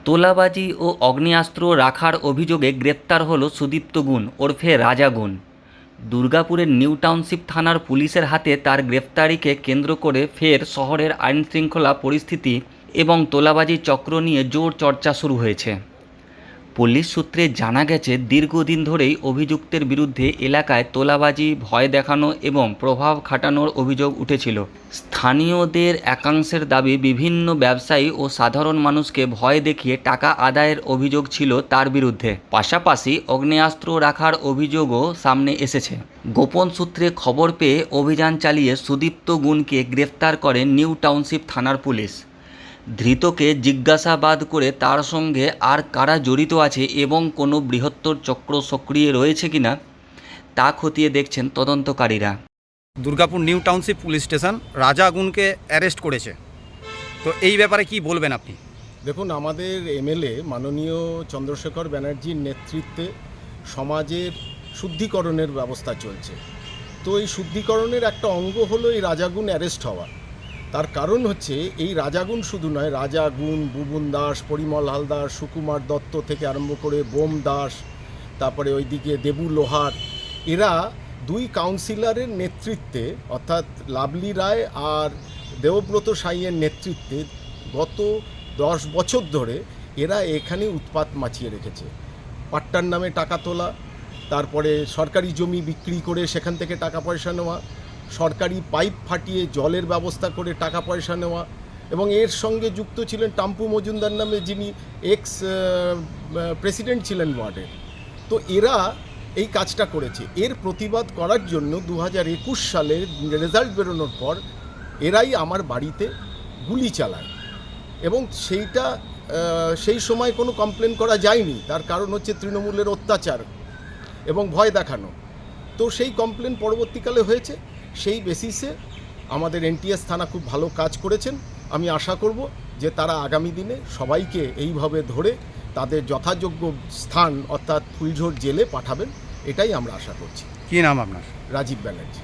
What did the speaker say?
তোলাবাজি ও আগ্নেয়াস্ত্র রাখার অভিযোগে গ্রেপ্তার হলো সুদীপ্ত গুণ ওরফে রাজা গুণ। দুর্গাপুরের নিউ টাউনশিপ থানার পুলিশের হাতে তার গ্রেপ্তারিকে কেন্দ্র করে ফের শহরের আইনশৃঙ্খলা পরিস্থিতি এবং তোলাবাজি চক্র নিয়ে জোর চর্চা শুরু হয়েছে। পুলিশ সূত্রে জানা গেছে, দীর্ঘদিন ধরেই অভিযুক্তের বিরুদ্ধে এলাকায় তোলাবাজি, ভয় দেখানো এবং প্রভাব খাটানোর অভিযোগ উঠেছিল। স্থানীয়দের একাংশের দাবি, বিভিন্ন ব্যবসায়ী ও সাধারণ মানুষকে ভয় দেখিয়ে টাকা আদায়ের অভিযোগ ছিল তার বিরুদ্ধে। পাশাপাশি আগ্নেয়াস্ত্র রাখার অভিযোগও সামনে এসেছে। গোপন সূত্রে খবর পেয়ে অভিযান চালিয়ে সুদীপ্ত গুণকে গ্রেফতার করে নিউ টাউনশিপ থানার পুলিশ। ধৃতকে জিজ্ঞাসাবাদ করে তার সঙ্গে আর কারা জড়িত আছে এবং কোনো বৃহত্তর চক্র সক্রিয় রয়েছে কিনা তা খতিয়ে দেখছেন তদন্তকারীরা। Durgapur new township police station রাজা গুণকে অ্যারেস্ট করেছে, তো এই ব্যাপারে কি বলবেন আপনি? দেখুন, আমাদের এমএলএ মাননীয় চন্দ্রশেখর ব্যানার্জির নেতৃত্বে সমাজের শুদ্ধিকরণের ব্যবস্থা চলছে। তো এই শুদ্ধিকরণের একটা অঙ্গ হলো এই রাজাগুণ অ্যারেস্ট হওয়া। তার কারণ হচ্ছে, এই রাজাগুণ শুধু নয়, রাজাগুণ, বুবুন দাস, পরিমল হালদার, সুকুমার দত্ত থেকে আরম্ভ করে বোম দাস, তারপরে ওইদিকে দেবু লোহার, এরা দুই কাউন্সিলরের নেতৃত্বে, অর্থাৎ লাভলি রায় আর দেবব্রত সাইয়ের নেতৃত্বে গত 10 বছর ধরে এরা এখানে উৎপাত মাচিয়ে রেখেছে। পাট্টার নামে টাকা তোলা, তারপরে সরকারি জমি বিক্রি করে সেখান থেকে টাকা পয়সা নেওয়া, সরকারি পাইপ ফাটিয়ে জলের ব্যবস্থা করে টাকা পয়সা নেওয়া, এবং এর সঙ্গে যুক্ত ছিলেন টাম্পু মজুমদার নামে, যিনি এক্স প্রেসিডেন্ট ছিলেন ওয়ার্ডের। তো এরা এই কাজটা করেছে। এর প্রতিবাদ করার জন্য 2021 সালে রেজাল্ট বেরোনোর পর এরাই আমার বাড়িতে গুলি চালায়, এবং সেই সময় কোনো কমপ্লেন করা যায়নি। তার কারণ হচ্ছে তৃণমূলের অত্যাচার এবং ভয় দেখানো। তো সেই কমপ্লেন পরবর্তীকালে হয়েছে। সেই বেসিসে আমাদের এনটিএস থানা খুব ভালো কাজ করেছেন। আমি আশা করব যে তারা আগামী দিনে সবাইকে এইভাবে ধরে তাদের যথাযোগ্য স্থান, অর্থাৎ ফুলঝোর জেলে পাঠাবেন, এটাই আমরা আশা করছি। কি নাম আপনার? রাজীব ব্যানার্জি।